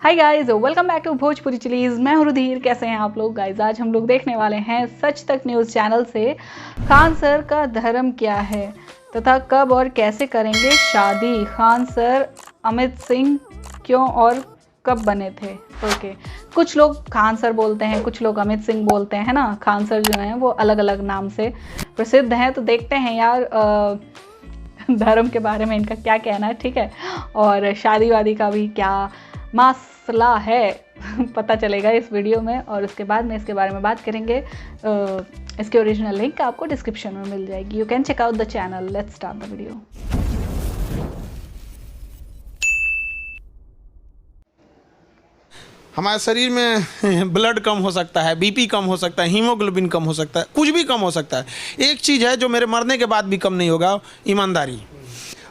Hi guys, welcome back to Bhojpuri chillies. मैं हूं रुधिर। कैसे हैं आप लोग गाइस? आज हम लोग देखने वाले हैं सच तक न्यूज़ चैनल से खान सर का धर्म क्या है तथा कब और कैसे करेंगे शादी। खान सर अमित सिंह क्यों और कब बने थे? ओके, कुछ लोग खान सर बोलते हैं, कुछ लोग अमित सिंह बोलते हैं ना। खान सर जो हैं वो अलग अलग नाम से प्रसिद्ध हैं। तो देखते हैं यार धर्म के बारे में इनका क्या कहना है, ठीक है, और शादी वादी का भी क्या मसला है पता चलेगा इस वीडियो में। और उसके बाद में इसके बारे में बात करेंगे। इसके ओरिजिनल लिंक आपको डिस्क्रिप्शन में मिल जाएगी। You can check out the channel. Let's start the video. हमारे शरीर में ब्लड कम हो सकता है, बीपी कम हो सकता है, हीमोग्लोबिन कम हो सकता है, कुछ भी कम हो सकता है। एक चीज़ है जो मेरे मरने के बाद भी कम नहीं होगा, ईमानदारी।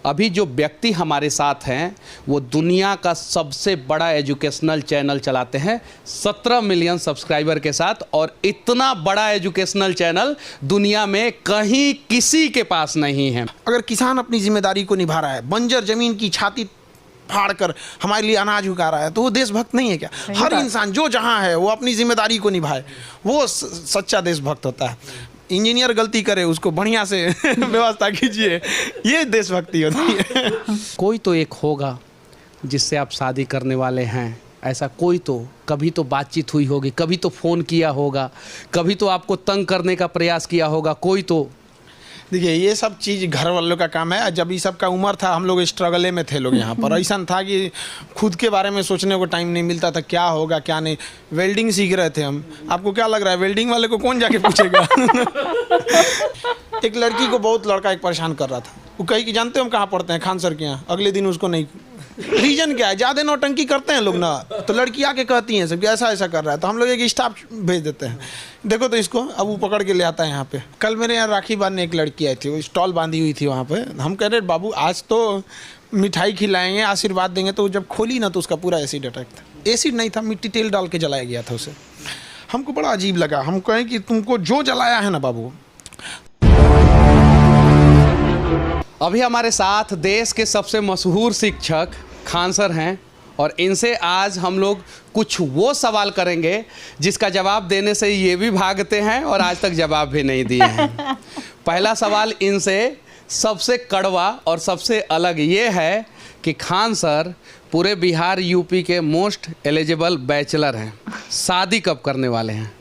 अभी जो व्यक्ति हमारे साथ हैं वो दुनिया का सबसे बड़ा एजुकेशनल चैनल चलाते हैं 17 मिलियन सब्सक्राइबर के साथ, और इतना बड़ा एजुकेशनल चैनल दुनिया में कहीं किसी के पास नहीं है। अगर किसान अपनी जिम्मेदारी को निभा रहा है, बंजर जमीन की छाती फाड़ कर हमारे लिए अनाज उगा रहा है, तो वो देशभक्त नहीं है क्या? हर इंसान जो जहाँ है वो अपनी जिम्मेदारी को निभाए, वो सच्चा देशभक्त होता है। इंजीनियर गलती करे उसको बढ़िया से व्यवस्था कीजिए, ये देशभक्ति होती है। कोई तो एक होगा जिससे आप शादी करने वाले हैं, ऐसा कोई तो कभी तो बातचीत हुई होगी, कभी तो फ़ोन किया होगा, कभी तो आपको तंग करने का प्रयास किया होगा कोई तो। देखिए, ये सब चीज़ घर वालों का काम है। जब ये सब का उम्र था हम लोग स्ट्रगले में थे लोग यहाँ पर। ऐसा था कि खुद के बारे में सोचने को टाइम नहीं मिलता था, क्या होगा क्या नहीं। वेल्डिंग सीख रहे थे हम। आपको क्या लग रहा है वेल्डिंग वाले को कौन जाके पूछेगा? एक लड़की को बहुत लड़का एक परेशान कर रहा था। वो कही कि जानते हो हम कहाँ पढ़ते हैं? खान सर के यहाँ। अगले दिन उसको नहीं। रीजन क्या है? ज़्यादा नौटंकी करते हैं लोग ना, तो लड़की आके कहती हैं सब कि ऐसा ऐसा कर रहा है, तो हम लोग एक स्टाफ भेज देते हैं। देखो तो इसको, अब वो पकड़ के ले आता है यहाँ पे। कल मेरे यहाँ राखी बांधने एक लड़की आई थी, वो स्टॉल बांधी हुई थी वहाँ पे। हम कह रहे बाबू आज तो मिठाई खिलाएंगे, आशीर्वाद देंगे, तो जब खोली ना तो उसका पूरा एसिड अटैक था। एसिड नहीं था, मिट्टी तेल डाल के जलाया गया था उसे। हमको बड़ा अजीब लगा। हम कहें कि तुमको जो जलाया है ना बाबू। अभी हमारे साथ देश के सबसे मशहूर शिक्षक खान सर हैं, और इनसे आज हम लोग कुछ वो सवाल करेंगे जिसका जवाब देने से ये भी भागते हैं और आज तक जवाब भी नहीं दिए हैं। पहला सवाल इनसे सबसे कड़वा और सबसे अलग ये है कि खान सर पूरे बिहार यूपी के मोस्ट एलिजिबल बैचलर हैं, शादी कब करने वाले हैं?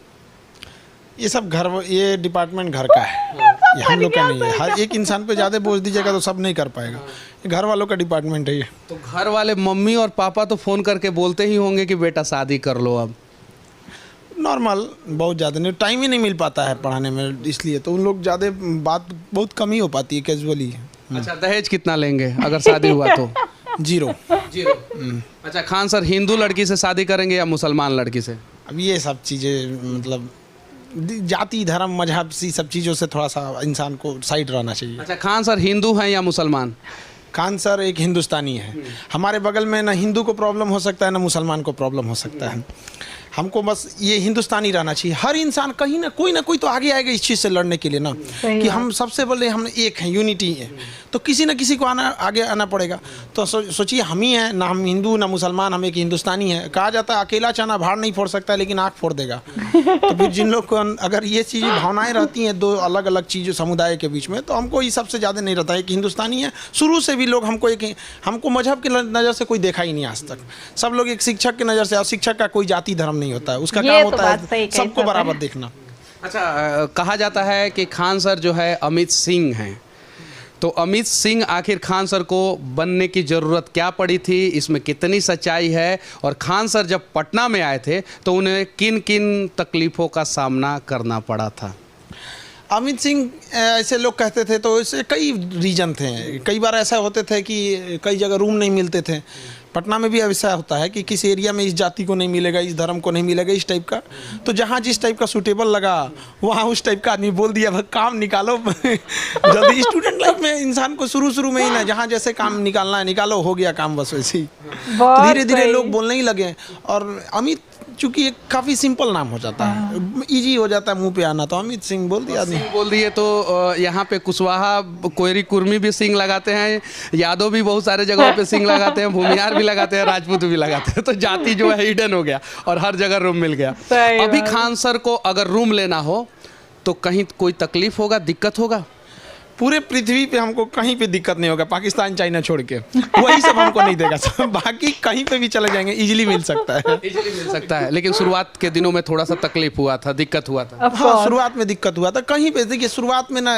ये सब ये डिपार्टमेंट घर का है, ये हम लोग का नहीं है। हर एक इंसान पे ज़्यादा बोझ दीजिएगा तो सब नहीं कर पाएगा। ये घर वालों का डिपार्टमेंट है ये। तो घर वाले मम्मी और पापा तो फ़ोन करके बोलते ही होंगे कि बेटा शादी कर लो अब। नॉर्मल, बहुत ज़्यादा नहीं, टाइम ही नहीं मिल पाता है पढ़ाने में, इसलिए तो उन लोग ज़्यादा बात बहुत कम ही हो पाती है, कैजुअली। अच्छा, दहेज कितना लेंगे अगर शादी हुआ तो? जीरो। अच्छा, खान सर हिंदू लड़की से शादी करेंगे या मुसलमान लड़की से? अब ये सब चीज़ें मतलब जाति धर्म मजहब सी सब चीज़ों से थोड़ा सा इंसान को साइड रहना चाहिए। अच्छा, खान सर हिंदू हैं या मुसलमान? खान सर एक हिंदुस्तानी है। हमारे बगल में ना हिंदू को प्रॉब्लम हो सकता है ना मुसलमान को प्रॉब्लम हो सकता है। हमको बस ये हिंदुस्तानी रहना चाहिए। हर इंसान कहीं ना कोई तो आगे आएगा इस चीज़ से लड़ने के लिए ना, कि हम सबसे पहले हम एक हैं, यूनिटी है, तो किसी न किसी को आगे आना पड़ेगा। तो सोचिए हम ही हैं ना, हम हिंदू ना मुसलमान, हम एक हिंदुस्तानी है। कहा जाता है अकेला चना भाड़ नहीं फोड़ सकता लेकिन आँख फोड़ देगा। तो फिर जिन लोग को अगर ये चीज़ें भावनाएँ रहती हैं दो अलग अलग चीज़ों समुदाय के बीच में, तो हमको ये सबसे ज़्यादा नहीं रहता है कि हिंदुस्तानी है। शुरू से भी लोग हमको मजहब की नज़र से कोई देखा ही नहीं आज तक। सब लोग एक शिक्षक की नज़र से, और शिक्षक का कोई जाति धर्म नहीं होता है, उसका काम होता है सबको बराबर देखना। अच्छा, कहा जाता है कि खान सर जो है अमित सिंह हैं, तो अमित सिंह आखिर खान सर को बनने की ज़रूरत क्या पड़ी थी, इसमें कितनी सच्चाई है, और खान सर जब पटना में आए थे तो उन्हें किन किन तकलीफ़ों का सामना करना पड़ा था? अमित सिंह ऐसे लोग कहते थे, तो इससे कई रीजन थे। कई बार ऐसा होते थे कि कई जगह रूम नहीं मिलते थे। पटना में भी ऐसा होता है कि किस एरिया में इस जाति को नहीं मिलेगा, इस धर्म को नहीं मिलेगा, इस टाइप का। तो जहाँ जिस टाइप का सूटेबल लगा वहाँ उस टाइप का आदमी बोल दिया काम निकालो। जल्दी स्टूडेंट लाइफ में इंसान को शुरू में ही ना, जहाँ जैसे काम निकालना है निकालो, हो गया काम, बस वैसे ही। तो धीरे धीरे लोग बोलने ही लगे। और अमित चूंकि ये काफ़ी सिंपल नाम हो जाता है, इजी हो जाता है मुंह पे आना, तो अमित सिंह बोल दिया आदमी। बोल दिए तो यहाँ पे कुशवाहा, कोयरी, कुर्मी भी सिंह लगाते हैं, यादव भी बहुत सारे जगहों पे सिंह लगाते हैं, भूमियार भी लगाते हैं, राजपूत भी लगाते हैं, तो जाति जो है हिडन हो गया और हर जगह रूम मिल गया। अभी खान सर को अगर रूम लेना हो तो कहीं कोई तकलीफ होगा, दिक्कत होगा? पूरे पृथ्वी पे हमको कहीं पे दिक्कत नहीं होगा, पाकिस्तान चाइना छोड़ के, वही सब हमको नहीं देगा सब, बाकी कहीं पे भी चले जाएंगे, इजीली मिल सकता है। इजीली मिल सकता है, लेकिन शुरुआत के दिनों में थोड़ा सा तकलीफ हुआ था, दिक्कत हुआ था। हाँ, शुरुआत में दिक्कत हुआ था। कहीं पे देखिए शुरुआत में ना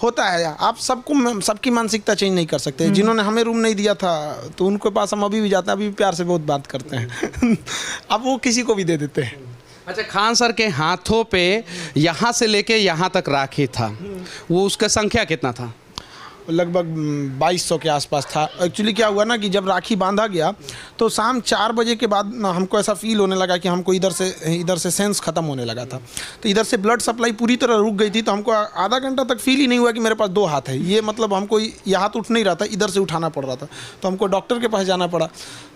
होता है, आप सबको सबकी मानसिकता चेंज नहीं कर सकते। जिन्होंने हमें रूम नहीं दिया था तो उनके पास हम अभी भी जाते हैं, अभी भी प्यार से बहुत बात करते हैं अब वो किसी को भी दे देते हैं। अच्छा, खान सर के हाथों पे यहाँ से लेके यहाँ तक राखी था, वो उसका संख्या कितना था? लगभग 2200 के आसपास था। एक्चुअली क्या हुआ ना कि जब राखी बांधा गया तो शाम 4 बजे के बाद ना हमको ऐसा फील होने लगा कि हमको इधर से सेंस ख़त्म होने लगा था, तो इधर से ब्लड सप्लाई पूरी तरह रुक गई थी। तो हमको आधा घंटा तक फील ही नहीं हुआ कि मेरे पास 2 हाथ है, ये मतलब हमको ये हाथ उठ नहीं रहा था, इधर से उठाना पड़ रहा था। तो हमको डॉक्टर के पास जाना पड़ा,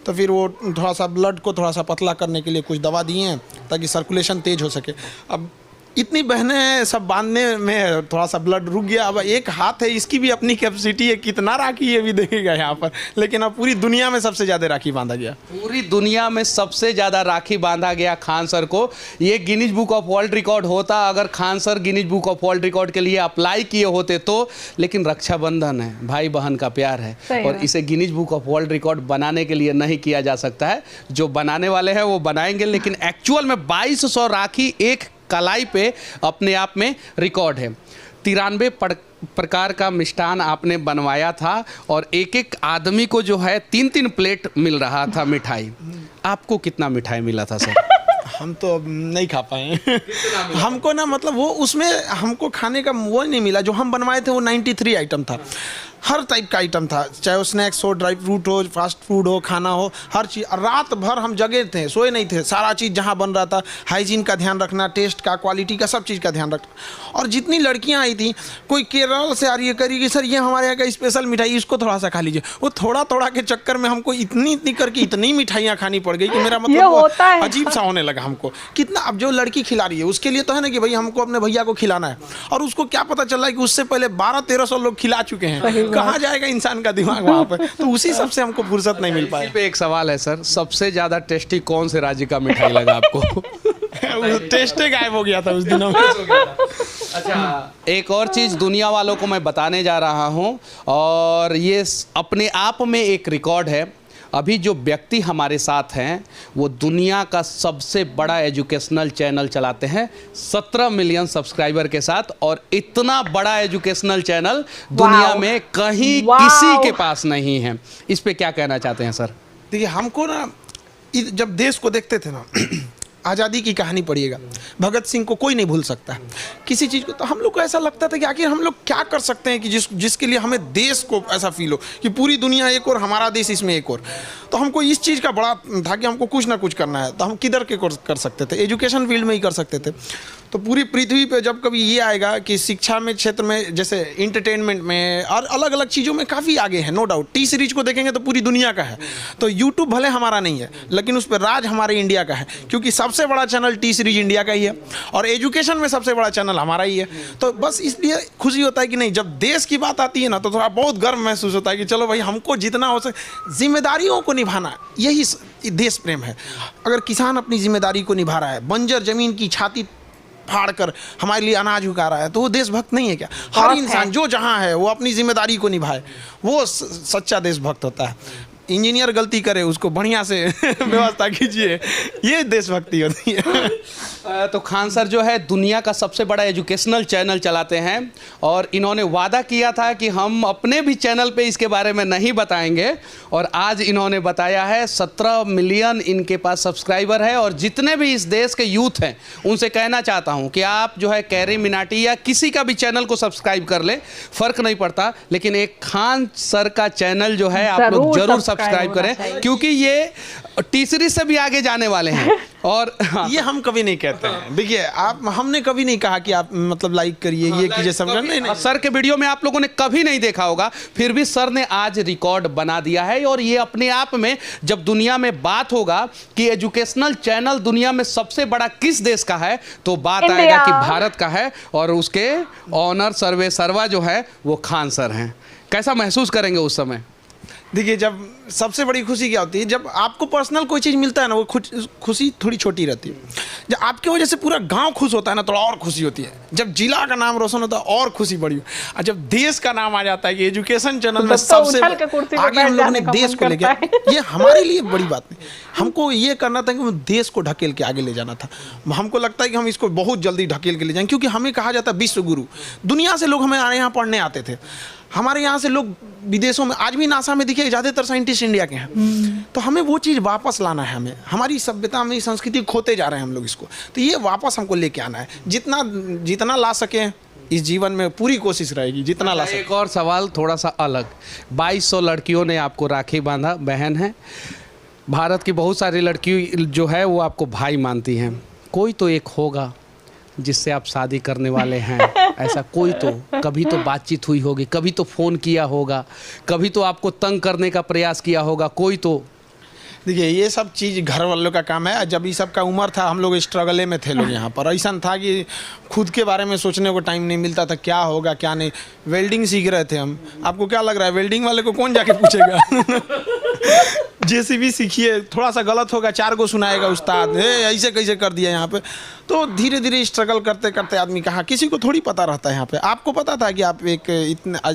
तो फिर वो थोड़ा सा ब्लड को थोड़ा सा पतला करने के लिए कुछ दवा दिए हैं ताकि सर्कुलेशन तेज़ हो सके। अब इतनी बहनें हैं, सब बांधने में थोड़ा सा ब्लड रुक गया। अब एक हाथ है, इसकी भी अपनी कैपेसिटी है, कितना राखी ये भी देखेगा यहाँ पर। लेकिन अब पूरी दुनिया में सबसे ज़्यादा राखी बांधा गया, पूरी दुनिया में सबसे ज़्यादा राखी बांधा गया खान सर को। ये Guinness book of world record होता अगर Khan sir Guinness book of world record के लिए अप्लाई किए होते तो। लेकिन रक्षाबंधन है, भाई बहन का प्यार है, और इसे Guinness book of world record बनाने के लिए नहीं किया जा सकता है। जो बनाने वाले हैं वो बनाएंगे, लेकिन एक्चुअल में 2200 राखी एक कलाई पे अपने आप में रिकॉर्ड है। 93 प्रकार का मिष्ठान आपने बनवाया था, और एक एक आदमी को जो है 3-3 प्लेट मिल रहा था मिठाई। आपको कितना मिठाई मिला था सर? हम तो नहीं खा पाए हमको ना मतलब वो उसमें हमको खाने का वो नहीं मिला। जो हम बनवाए थे वो 93 आइटम था, हर टाइप का आइटम था, चाहे वो स्नैक्स हो, ड्राई फ्रूट हो, फास्ट फूड हो, खाना हो, हर चीज़। रात भर हम जगे थे, सोए नहीं थे। सारा चीज़ जहाँ बन रहा था, हाइजीन का ध्यान रखना, टेस्ट का, क्वालिटी का, सब चीज़ का ध्यान रखना। और जितनी लड़कियाँ आई थी, कोई केरल से आ रही है, करी सर ये हमारे यहाँ का स्पेशल मिठाई, इसको थोड़ा सा खा लीजिए। वो थोड़ा के चक्कर में हमको इतनी करके इतनी मिठाइयाँ खानी पड़ गई कि मेरा मतलब अजीब सा होने लगा हमको। कितना, अब जो लड़की खिला रही है उसके लिए तो है ना कि भाई हमको अपने भैया को खिलाना है, और उसको क्या पता चल रहा है कि उससे पहले 1200-1300 लोग खिला चुके हैं। कहाँ जाएगा इंसान का दिमाग वहाँ पर? तो उसी सबसे हमको फुर्सत नहीं मिल पाया। इसी पे एक सवाल है सर, सबसे ज्यादा टेस्टी कौन से राज्य का मिठाई लगा आपको? टेस्ट गायब हो गया था उस दिनों में। अच्छा, एक और चीज़ दुनिया वालों को मैं बताने जा रहा हूँ, और ये अपने आप में एक रिकॉर्ड है। अभी जो व्यक्ति हमारे साथ हैं वो दुनिया का सबसे बड़ा एजुकेशनल चैनल चलाते हैं 17 मिलियन सब्सक्राइबर के साथ, और इतना बड़ा एजुकेशनल चैनल दुनिया में कहीं किसी के पास नहीं है। इस पे क्या कहना चाहते हैं सर? देखिए, हमको ना जब देश को देखते थे ना आज़ादी की कहानी पढ़िएगा, भगत सिंह को कोई नहीं भूल सकता है, किसी चीज़ को। तो हम लोग को ऐसा लगता था कि आखिर हम लोग क्या कर सकते हैं कि जिसके लिए हमें देश को ऐसा फील हो कि पूरी दुनिया एक और, हमारा देश इसमें एक और। तो हमको इस चीज़ का बड़ा था कि हमको कुछ ना कुछ करना है। तो हम किधर के कर सकते थे? एजुकेशन फील्ड में ही कर सकते थे। तो पूरी पृथ्वी पे जब कभी ये आएगा कि शिक्षा में क्षेत्र में, जैसे इंटरटेनमेंट में और अलग अलग चीज़ों में काफ़ी आगे है, नो डाउट। टी सीरीज को देखेंगे तो पूरी दुनिया का है। तो यूट्यूब भले हमारा नहीं है, लेकिन उस पर राज हमारे इंडिया का है, क्योंकि सबसे बड़ा चैनल टी सीरीज इंडिया का ही है, और एजुकेशन में सबसे बड़ा चैनल हमारा ही है। तो बस इसलिए खुशी होता है कि नहीं, जब देश की बात आती है ना तो थोड़ा बहुत गर्व महसूस होता है कि चलो भाई, हमको जितना हो सके जिम्मेदारियों को निभाना, यही देश प्रेम है। अगर किसान अपनी जिम्मेदारी को निभा रहा है, बंजर जमीन की छाती फाड़ कर हमारे लिए अनाज उगा रहा है, तो वो देशभक्त नहीं है क्या? हर इंसान जो जहाँ है वो अपनी जिम्मेदारी को निभाए, वो सच्चा देशभक्त होता है। इंजीनियर गलती करे, उसको बढ़िया से व्यवस्था कीजिए, ये देशभक्ति होती है। तो खान सर जो है दुनिया का सबसे बड़ा एजुकेशनल चैनल चलाते हैं, और इन्होंने वादा किया था कि हम अपने भी चैनल पे इसके बारे में नहीं बताएंगे, और आज इन्होंने बताया है। 17 मिलियन इनके पास सब्सक्राइबर है, और जितने भी इस देश के यूथ हैं उनसे कहना चाहता हूं कि आप जो है कैरी मिनाटी या किसी का भी चैनल को सब्सक्राइब कर ले, फ़र्क नहीं पड़ता, लेकिन एक खान सर का चैनल जो है आप लोग जरूर सब्सक्राइब करें, क्योंकि ये टी सीरीज से भी आगे जाने वाले हैं। और ये हम कभी नहीं कहते हैं। देखिए आप, हमने कभी नहीं कहा कि आप मतलब लाइक करिए, ये कीजिए, सब नहीं, नहीं। सर के वीडियो में आप लोगों ने कभी नहीं देखा होगा, फिर भी सर ने आज रिकॉर्ड बना दिया है। और ये अपने आप में, जब दुनिया में बात होगा कि एजुकेशनल चैनल दुनिया में सबसे बड़ा किस देश का है, तो बात आएगा कि भारत का है, और उसके ऑनर सर्वे सर्वा जो है वो खान सर हैं। कैसा महसूस करेंगे उस समय? देखिए, जब सबसे बड़ी खुशी क्या होती है, जब आपको पर्सनल कोई चीज़ मिलता है ना, वो खुशी थोड़ी छोटी रहती है। जब आपकी वजह से पूरा गांव खुश होता है ना, थोड़ा और खुशी होती है। जब जिला का नाम रोशन होता है और खुशी बड़ी, और जब देश का नाम आ जाता है कि एजुकेशन चैनल में सबसे आगे हम लोगों ने देश को लेके, ये हमारे लिए बड़ी बात नहीं। हमको ये करना था कि देश को ढकेल के आगे ले जाना था। हमको लगता है कि हम इसको बहुत जल्दी ढकेल के ले जाएंगे, क्योंकि हमें कहा जाता है विश्व गुरु। दुनिया से लोग हमें यहाँ पढ़ने आते थे। हमारे यहाँ से लोग विदेशों में, आज भी नासा में दिखे ज़्यादातर साइंटिस्ट इंडिया के हैं। तो हमें वो चीज़ वापस लाना है। हमें हमारी सभ्यता, हमारी संस्कृति खोते जा रहे हैं हम लोग इसको, तो ये वापस हमको लेके आना है। जितना ला सके इस जीवन में पूरी कोशिश रहेगी, जितना ला सके। एक और सवाल थोड़ा सा अलग। 2200 लड़कियों ने आपको राखी बांधा, बहन है। भारत की बहुत सारी लड़की जो है वो आपको भाई मानती हैं। कोई तो एक होगा जिससे आप शादी करने वाले हैं, ऐसा कोई तो, कभी तो बातचीत हुई होगी, कभी तो फ़ोन किया होगा, कभी तो आपको तंग करने का प्रयास किया होगा, कोई तो। देखिए, ये सब चीज़ घर वालों का काम है। जब ये सब का उम्र था, हम लोग स्ट्रगले में थे लोग यहाँ पर। ऐसा था कि खुद के बारे में सोचने को टाइम नहीं मिलता था, क्या होगा क्या नहीं। वेल्डिंग सीख रहे थे हम। आपको क्या लग रहा है, वेल्डिंग वाले को कौन जाके पूछेगा? जेसीबी सीखिए, थोड़ा सा गलत होगा 4 को सुनाएगा उस्ताद, ऐसे कैसे कर दिया यहाँ पे। तो धीरे धीरे स्ट्रगल करते करते आदमी कहाँ, किसी को थोड़ी पता रहता है यहाँ पे। आपको पता था कि आप एक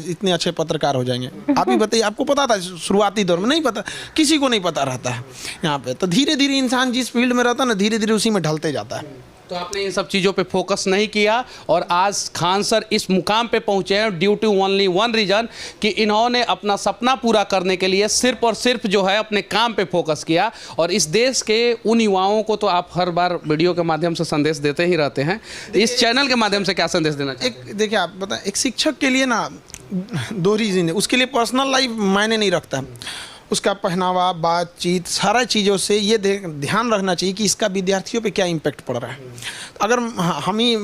इतने अच्छे पत्रकार हो जाएंगे? आप ही बताइए, आपको पता था शुरुआती दौर में? नहीं पता, किसी को नहीं पता रहता है यहाँ पे। तो धीरे धीरे इंसान जिस फील्ड में रहता है ना, धीरे धीरे उसी में ढलते जाता है। तो आपने इन सब चीज़ों पे फोकस नहीं किया, और आज खान सर इस मुकाम पे पहुंचे हैं due to only one reason, कि इन्होंने अपना सपना पूरा करने के लिए सिर्फ और सिर्फ जो है अपने काम पे फोकस किया। और इस देश के उन युवाओं को तो आप हर बार वीडियो के माध्यम से संदेश देते ही रहते हैं, इस चैनल के माध्यम से क्या संदेश देना चाहिए? देखिए, आप बताएं, एक शिक्षक के लिए ना 2 रीज़न है। उसके लिए पर्सनल लाइफ मायने नहीं रखता। उसका पहनावा, बातचीत, सारा चीज़ों से ये ध्यान रखना चाहिए कि इसका विद्यार्थियों पे क्या इम्पैक्ट पड़ रहा है। अगर हम ही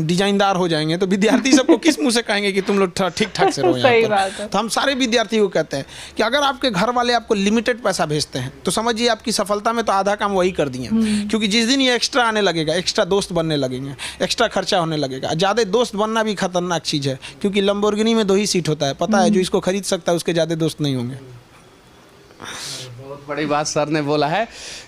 डिजाइनदार हो जाएंगे तो विद्यार्थी सबको किस मुंह से कहेंगे कि तुम लोग ठीक ठाक से रहो यहाँ पर। तो हम सारे विद्यार्थी को कहते हैं कि अगर आपके घर वाले आपको लिमिटेड पैसा भेजते हैं तो समझिए आपकी सफलता में तो आधा काम वही कर दिए। क्योंकि जिस दिन ये एक्स्ट्रा आने लगेगा, एक्स्ट्रा दोस्त बनने लगेंगे, एक्स्ट्रा खर्चा होने लगेगा। ज़्यादा दोस्त बनना भी खतरनाक चीज़ है, क्योंकि लंबोर्गिनी में 2 ही सीट होता है, पता है। जो इसको खरीद सकता है उसके ज़्यादा दोस्त नहीं होंगे। बहुत बड़ी बात सर ने बोला है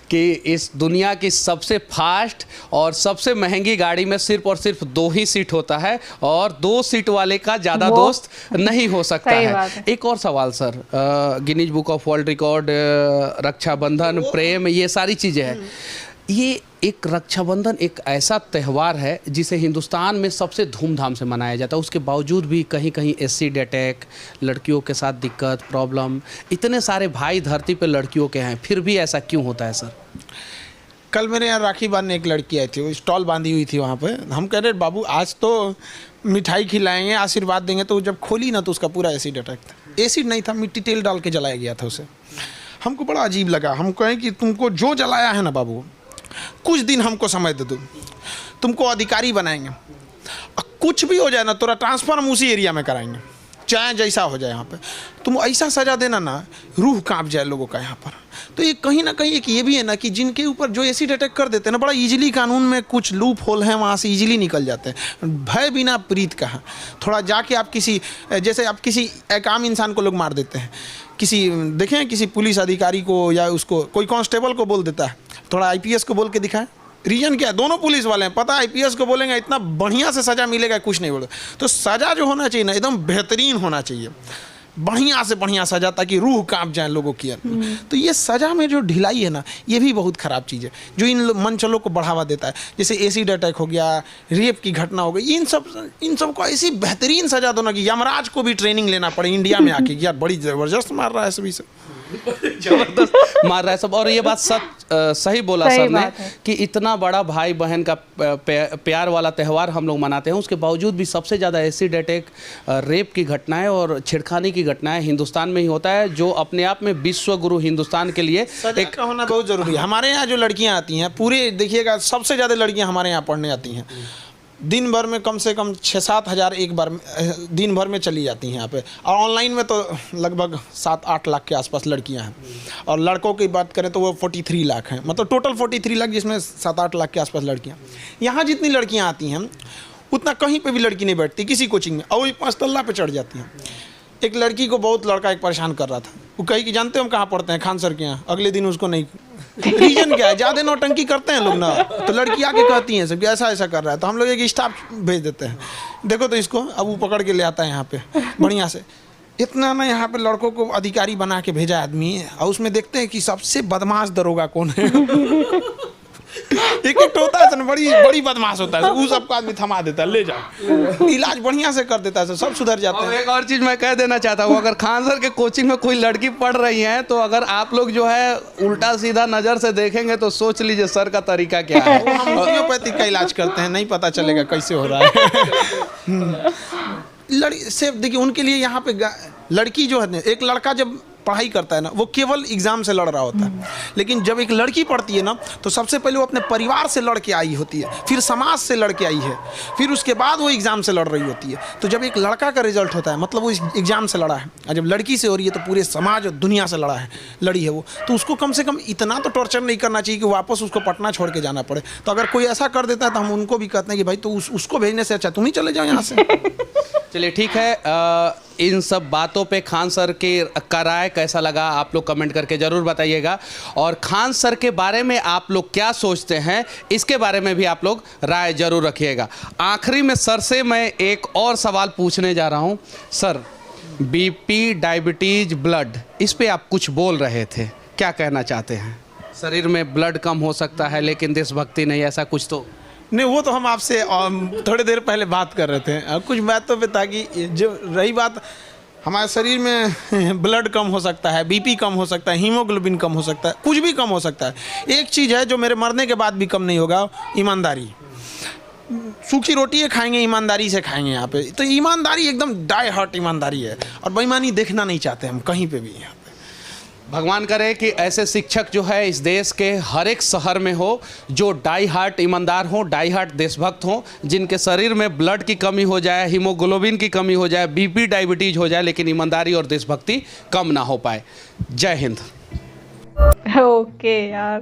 कि इस दुनिया की सबसे फास्ट और सबसे महंगी गाड़ी में सिर्फ और सिर्फ 2 ही सीट होता है, और 2 सीट वाले का ज़्यादा दोस्त नहीं हो सकता है। एक और सवाल sir, Guinness book of world record, Raksha Bandhan, प्रेम, ये सारी चीज़ें हैं। ये एक रक्षाबंधन एक ऐसा त्यौहार है जिसे हिंदुस्तान में सबसे धूमधाम से मनाया जाता है। उसके बावजूद भी कहीं कहीं एसिड अटैक, लड़कियों के साथ दिक्कत, प्रॉब्लम, इतने सारे भाई धरती पे लड़कियों के हैं, फिर भी ऐसा क्यों होता है सर? कल मेरे यहाँ राखी बांधने एक लड़की आई थी, वो स्टॉल बांधी हुई थी वहाँ पे। हम कह रहे बाबू आज तो मिठाई खिलाएंगे, आशीर्वाद देंगे। तो जब खोली ना तो उसका पूरा एसिड अटैक था। एसिड नहीं था, मिट्टी तेल डाल के जलाया गया था उसे। हमको बड़ा अजीब लगा। हम कहें कि तुमको जो जलाया है ना बाबू, कुछ दिन हमको समय दे दो, तुमको अधिकारी बनाएंगे। कुछ भी हो जाए ना, तोरा ट्रांसफर हम उसी एरिया में कराएंगे, चाहे जैसा हो जाए। यहाँ पे तुम ऐसा सजा देना ना, रूह कांप जाए लोगों का यहाँ पर। तो ये कहीं ना कहीं एक ये भी है ना कि जिनके ऊपर जो एसिड अटैक कर देते हैं ना, बड़ा इजीली कानून में कुछ लूप होल है, वहाँ से इजीली निकल जाते हैं। भय बिना प्रीत का है। थोड़ा जाके आप किसी, जैसे आप किसी एक आम इंसान को लोग मार देते हैं, किसी देखें किसी पुलिस अधिकारी को या उसको कोई कांस्टेबल को बोल देता है, थोड़ा आईपीएस को बोल के दिखाएं। रीजन क्या है? दोनों पुलिस वाले हैं, पता है आईपीएस को बोलेंगे इतना बढ़िया से सज़ा मिलेगा, कुछ नहीं बोले। तो सज़ा जो होना चाहिए ना, एकदम बेहतरीन होना चाहिए, बढ़िया से बढ़िया सज़ा, ताकि रूह कांप जाए लोगों की। तो ये सज़ा में जो ढिलाई है ना, ये भी बहुत ख़राब चीज़ है, जो इन मंचलों को बढ़ावा देता है। जैसे एसिड अटैक हो गया, रेप की घटना हो गई, इन सब को ऐसी बेहतरीन सज़ा दो ना कि यमराज को भी ट्रेनिंग लेना पड़े इंडिया में आके, यार बड़ी ज़बरदस्त मार रहा है सभी से। जबरदस्त मार रहा है सब। और ये बात सही बोला सही सर ने बात है। कि इतना बड़ा भाई बहन का प्यार वाला त्यौहार हम लोग मनाते हैं, उसके बावजूद भी सबसे ज़्यादा एसिड अटैक, रेप की घटनाएं और छेड़खानी की घटनाएं हिंदुस्तान में ही होता है, जो अपने आप में विश्व गुरु हिंदुस्तान के लिए एक का होना बहुत जरूरी है। हमारे यहाँ जो लड़कियाँ आती हैं, पूरे देखिएगा सबसे ज़्यादा लड़कियाँ हमारे यहाँ पढ़ने आती हैं। दिन भर में कम से कम 6-7 हज़ार एक बार दिन भर में चली जाती हैं यहाँ पे। और ऑनलाइन में तो लगभग 7-8 लाख के आसपास लड़कियाँ हैं। और लड़कों की बात करें तो वो 43 लाख हैं, मतलब टोटल 43 लाख, जिसमें 7-8 लाख के आसपास लड़कियाँ। यहाँ जितनी लड़कियाँ आती हैं उतना कहीं पे भी लड़की नहीं बैठती किसी कोचिंग में, और वही 5 तल्ला पे चढ़ जाती हैं। एक लड़की को बहुत लड़का एक परेशान कर रहा था, वो कही कि जानते हो हम कहाँ पढ़ते हैं, खान सर के यहाँ। अगले दिन उसको नहीं, रीजन क्या है, ज़्यादा नौटंकी करते हैं लोग ना, तो लड़की आके कहती हैं सब कि ऐसा ऐसा कर रहा है, तो हम लोग एक स्टाफ भेज देते हैं, देखो तो इसको, अब वो पकड़ के ले आता है यहाँ पे बढ़िया से। इतना ना यहाँ पे लड़कों को अधिकारी बना के भेजा आदमी, और उसमें देखते हैं कि सबसे बदमाश दरोगा कौन है। एक होता है बड़ी बदमाश होता है, वो सबको आदमी थमा देता है, ले जाओ, इलाज बढ़िया से कर देता है, सब सुधर जाते हैं। एक और चीज़ मैं कह देना चाहता हूँ, अगर खान सर के कोचिंग में कोई लड़की पढ़ रही है तो अगर आप लोग जो है उल्टा सीधा नज़र से देखेंगे तो सोच लीजिए सर का तरीका क्या है। हम होम्योपैथिक का इलाज करते हैं, नहीं पता चलेगा कैसे हो रहा है। से देखिए उनके लिए यहाँ पे लड़की जो है, एक लड़का जब पढ़ाई करता है ना, वो केवल एग्जाम से लड़ रहा होता है, लेकिन जब एक लड़की पढ़ती है ना, तो सबसे पहले वो अपने परिवार से लड़ के आई होती है, फिर समाज से लड़ के आई है, फिर उसके बाद वो एग्जाम से लड़ रही होती है। तो जब एक लड़का का रिजल्ट होता है, मतलब वो एग्जाम से लड़ा है, और जब लड़की से हो रही है तो पूरे समाज और दुनिया से लड़ी है वो, तो उसको कम से कम इतना तो टॉर्चर नहीं करना चाहिए कि वापस उसको पटना छोड़ के जाना पड़े। तो अगर कोई ऐसा कर देता है तो हम उनको भी कहते हैं कि भाई तो उसको भेजने से अच्छा तुम ही चले जाओ यहाँ से। चलिए ठीक है, इन सब बातों पे खान सर का राय कैसा लगा आप लोग कमेंट करके ज़रूर बताइएगा, और खान सर के बारे में आप लोग क्या सोचते हैं इसके बारे में भी आप लोग राय ज़रूर रखिएगा। आखिरी में सर से मैं एक और सवाल पूछने जा रहा हूँ। सर, बीपी, डायबिटीज़, ब्लड, इस पे आप कुछ बोल रहे थे, क्या कहना चाहते हैं? शरीर में ब्लड कम हो सकता है लेकिन देशभक्ति नहीं, ऐसा कुछ तो नहीं, वो तो हम आपसे थोड़ी देर पहले बात कर रहे थे कुछ बातों पे, ताकि जो रही बात हमारे शरीर में ब्लड कम हो सकता है, बीपी कम हो सकता है, हीमोग्लोबिन कम हो सकता है, कुछ भी कम हो सकता है। एक चीज़ है जो मेरे मरने के बाद भी कम नहीं होगा, ईमानदारी। सूखी रोटी खाएंगे, ईमानदारी से खाएंगे यहाँ पे, तो ईमानदारी एकदम डाई हार्ट ईमानदारी है, और बेईमानी देखना नहीं चाहते हम कहीं पे भी। यहाँ पे भगवान करे कि ऐसे शिक्षक जो है इस देश के हर एक शहर में हो, जो डाई हार्ट ईमानदार हो, डाई हार्ट देशभक्त हो, जिनके शरीर में ब्लड की कमी हो जाए, हीमोग्लोबिन की कमी हो जाए, बीपी डायबिटीज हो जाए, लेकिन ईमानदारी और देशभक्ति कम ना हो पाए। जय हिंद। ओके यार,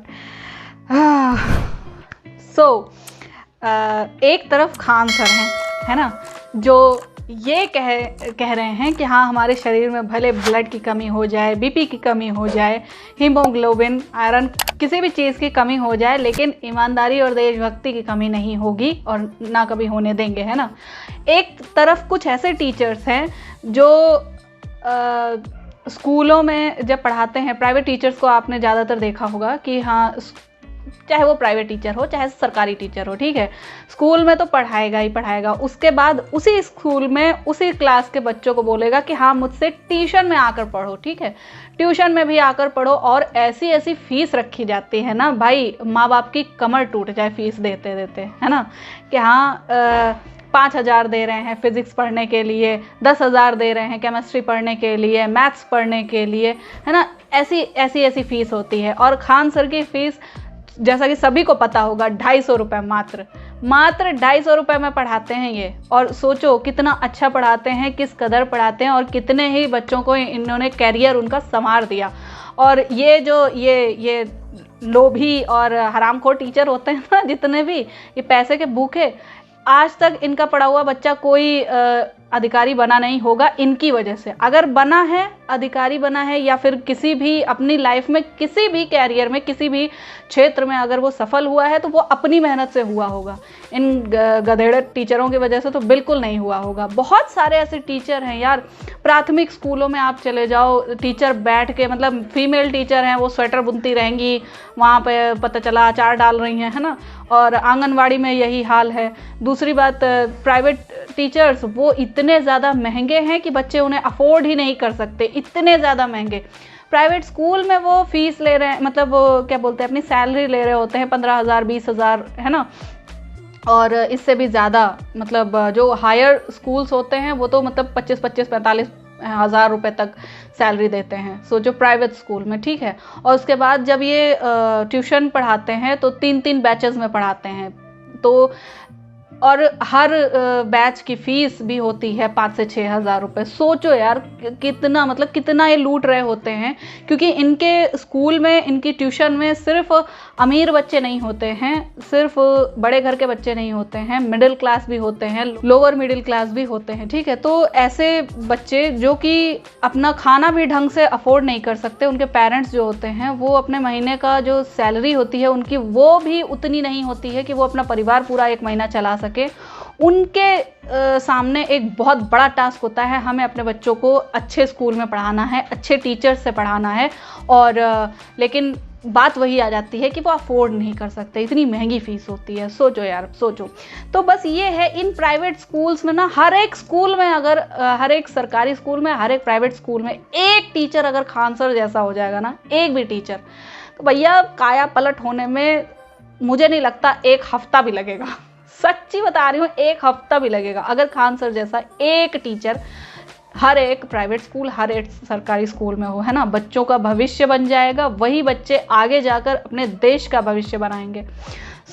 एक तरफ खान सर हैं, है ना, जो ये कह रहे हैं कि हाँ हमारे शरीर में भले ब्लड की कमी हो जाए, बीपी की कमी हो जाए, हीमोग्लोबिन, आयरन, किसी भी चीज़ की कमी हो जाए, लेकिन ईमानदारी और देशभक्ति की कमी नहीं होगी और ना कभी होने देंगे, है ना। एक तरफ कुछ ऐसे टीचर्स हैं जो स्कूलों में जब पढ़ाते हैं, प्राइवेट टीचर्स को आपने ज़्यादातर देखा होगा कि हाँ, चाहे वो प्राइवेट टीचर हो चाहे सरकारी टीचर हो, ठीक है, स्कूल में तो पढ़ाएगा ही पढ़ाएगा, उसके बाद उसी स्कूल में उसी क्लास के बच्चों को बोलेगा कि हाँ मुझसे ट्यूशन में आकर पढ़ो, ठीक है, ट्यूशन में भी आकर पढ़ो, और ऐसी ऐसी फीस रखी जाती है ना भाई, माँ बाप की कमर टूट जाए फीस देते देते, है ना, कि हाँ 5,000 दे रहे हैं फिजिक्स पढ़ने के लिए, 10,000 दे रहे हैं केमिस्ट्री पढ़ने के लिए, मैथ्स पढ़ने के लिए, है ना, ऐसी फीस होती है। और खान सर की फीस जैसा कि सभी को पता होगा 250 रुपये, मात्र 250 रुपये में पढ़ाते हैं ये। और सोचो कितना अच्छा पढ़ाते हैं, किस कदर पढ़ाते हैं, और कितने ही बच्चों को इन्होंने कैरियर उनका संवार दिया। और ये जो ये लोभी और हरामखोर टीचर होते हैं ना, जितने भी ये पैसे के भूखे, आज तक इनका पढ़ा हुआ बच्चा कोई अधिकारी बना नहीं होगा इनकी वजह से। अगर बना है, अधिकारी बना है, या फिर किसी भी अपनी लाइफ में किसी भी कैरियर में किसी भी क्षेत्र में अगर वो सफल हुआ है तो वो अपनी मेहनत से हुआ होगा, इन गधेड़े टीचरों की वजह से तो बिल्कुल नहीं हुआ होगा। बहुत सारे ऐसे टीचर हैं यार, प्राथमिक स्कूलों में आप चले जाओ, टीचर बैठ के, मतलब फीमेल टीचर हैं, वो स्वेटर बुनती रहेंगी, वहाँ पे पता चला अचार डाल रही हैं, है ना, और आंगनवाड़ी में यही हाल है। दूसरी बात, प्राइवेट टीचर्स वो इतने ज़्यादा महंगे हैं कि बच्चे उन्हें अफोर्ड ही नहीं कर सकते, इतने ज़्यादा महंगे। प्राइवेट स्कूल में वो फीस ले रहे हैं, मतलब वो क्या बोलते हैं, अपनी सैलरी ले रहे होते हैं 15,000 20,000, है ना, और इससे भी ज़्यादा। मतलब जो हायर स्कूल्स होते हैं वो तो मतलब 45,000 रुपये तक सैलरी देते हैं, सोचो प्राइवेट स्कूल में, ठीक है। और उसके बाद जब ये ट्यूशन पढ़ाते हैं तो 3-3 बैचेस में पढ़ाते हैं, तो और हर बैच की फ़ीस भी होती है 5 से 6 हज़ार रुपये। सोचो यार कितना, मतलब कितना ये लूट रहे होते हैं, क्योंकि इनके स्कूल में, इनकी ट्यूशन में सिर्फ अमीर बच्चे नहीं होते हैं, सिर्फ बड़े घर के बच्चे नहीं होते हैं, मिडिल क्लास भी होते हैं, लोअर मिडिल क्लास भी होते हैं, ठीक है। तो ऐसे बच्चे जो कि अपना खाना भी ढंग से अफोर्ड नहीं कर सकते, उनके पेरेंट्स जो होते हैं वो अपने महीने का जो सैलरी होती है उनकी वो भी उतनी नहीं होती है कि वो अपना परिवार पूरा एक महीना चला सके। उनके सामने एक बहुत बड़ा टास्क होता है, हमें अपने बच्चों को अच्छे स्कूल में पढ़ाना है, अच्छे टीचर्स से पढ़ाना है, और लेकिन बात वही आ जाती है कि वो अफोर्ड नहीं कर सकते, इतनी महंगी फ़ीस होती है। सोचो यार, सोचो। तो बस ये है, इन प्राइवेट स्कूल्स में ना, हर एक स्कूल में, अगर हर एक सरकारी स्कूल में, हर एक प्राइवेट स्कूल में एक टीचर अगर खान सर जैसा हो जाएगा ना, एक भी टीचर, तो भैया काया पलट होने में मुझे नहीं लगता 1 हफ्ता भी लगेगा। सच्ची बता रही हूँ, 1 हफ्ता भी लगेगा अगर खान सर जैसा एक टीचर हर एक प्राइवेट स्कूल, हर एक सरकारी स्कूल में हो, है ना। बच्चों का भविष्य बन जाएगा, वही बच्चे आगे जाकर अपने देश का भविष्य बनाएंगे।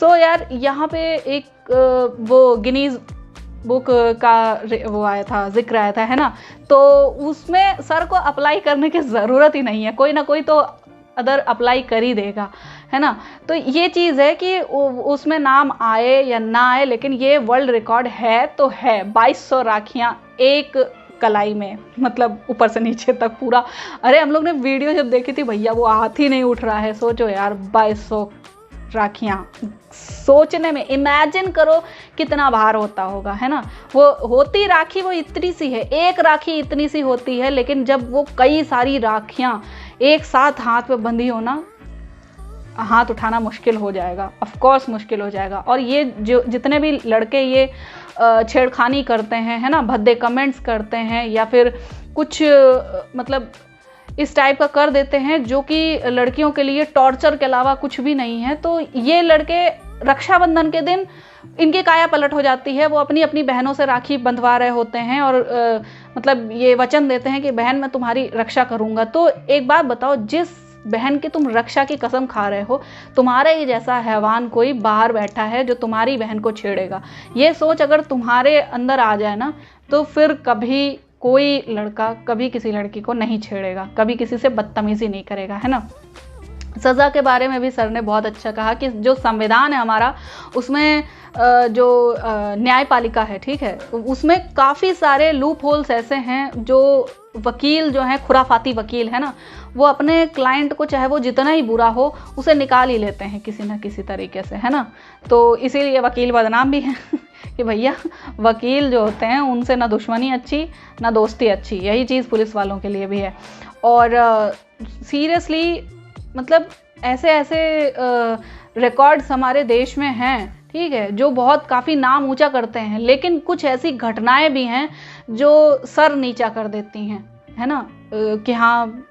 सो यार, यहाँ पे एक वो गिनीज बुक का वो आया था, जिक्र आया था, है ना, तो उसमें सर को अप्लाई करने की ज़रूरत ही नहीं है, कोई ना कोई तो अदर अप्लाई कर ही देगा, है ना। तो ये चीज़ है कि उसमें नाम आए या ना आए, लेकिन ये वर्ल्ड रिकॉर्ड है तो है। 2200 राखियाँ एक कलाई में, मतलब ऊपर से नीचे तक पूरा। अरे हम लोग ने वीडियो जब देखी थी भैया, वो हाथ ही नहीं उठ रहा है। सोचो यार, 2200 राखियाँ, सोचने में, इमेजिन करो कितना भार होता होगा, है ना। वो होती राखी वो इतनी सी है, एक राखी इतनी सी होती है, लेकिन जब वो कई सारी राखियाँ एक साथ हाथ पे बंधी हो ना, हाथ उठाना मुश्किल हो जाएगा, ऑफ कोर्स मुश्किल हो जाएगा। और ये जो जितने भी लड़के ये छेड़खानी करते हैं, है ना, भद्दे कमेंट्स करते हैं, या फिर कुछ मतलब इस टाइप का कर देते हैं जो कि लड़कियों के लिए टॉर्चर के अलावा कुछ भी नहीं है, तो ये लड़के रक्षाबंधन के दिन इनकी काया पलट हो जाती है। वो अपनी अपनी बहनों से राखी बंधवा रहे होते हैं और मतलब ये वचन देते हैं कि बहन मैं तुम्हारी रक्षा करूँगा। तो एक बात बताओ, जिस बहन की तुम रक्षा की कसम खा रहे हो, तुम्हारे ही जैसा हैवान कोई बाहर बैठा है जो तुम्हारी बहन को छेड़ेगा। ये सोच अगर तुम्हारे अंदर आ जाए ना, तो फिर कभी कोई लड़का कभी किसी लड़की को नहीं छेड़ेगा, कभी किसी से बदतमीजी नहीं करेगा, है ना। सज़ा के बारे में भी सर ने बहुत अच्छा कहा कि जो संविधान है हमारा, उसमें जो न्यायपालिका है, ठीक है, उसमें काफ़ी सारे लूप होल्स ऐसे हैं जो वकील जो हैं, खुराफाती वकील है ना, वो अपने क्लाइंट को चाहे वो जितना ही बुरा हो उसे निकाल ही लेते हैं किसी ना किसी तरीके से, है ना। तो इसीलिए वकील बदनाम भी हैं कि भैया वकील जो होते हैं उनसे ना दुश्मनी अच्छी ना दोस्ती अच्छी, यही चीज़ पुलिस वालों के लिए भी है। और सीरियसली मतलब ऐसे ऐसे रिकॉर्ड्स हमारे देश में हैं, ठीक है, जो बहुत काफ़ी नाम ऊंचा करते हैं, लेकिन कुछ ऐसी घटनाएं भी हैं जो सर नीचा कर देती हैं, है ना। कि हाँ,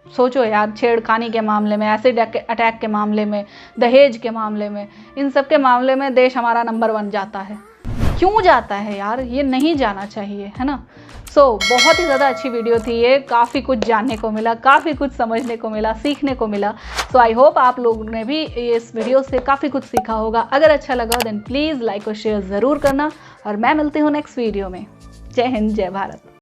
सोचो यार, छेड़खानी के मामले में, एसिड अटैक के मामले में, दहेज के मामले में, इन सब के मामले में देश हमारा नंबर 1 जाता है। क्यों जाता है यार, ये नहीं जाना चाहिए, है ना। बहुत ही ज़्यादा अच्छी वीडियो थी ये, काफ़ी कुछ जानने को मिला, काफ़ी कुछ समझने को मिला, सीखने को मिला। आई होप आप लोगों ने भी इस वीडियो से काफ़ी कुछ सीखा होगा। अगर अच्छा लगा देन प्लीज़ लाइक और शेयर ज़रूर करना, और मैं मिलती हूँ नेक्स्ट वीडियो में। जय हिंद, जय भारत।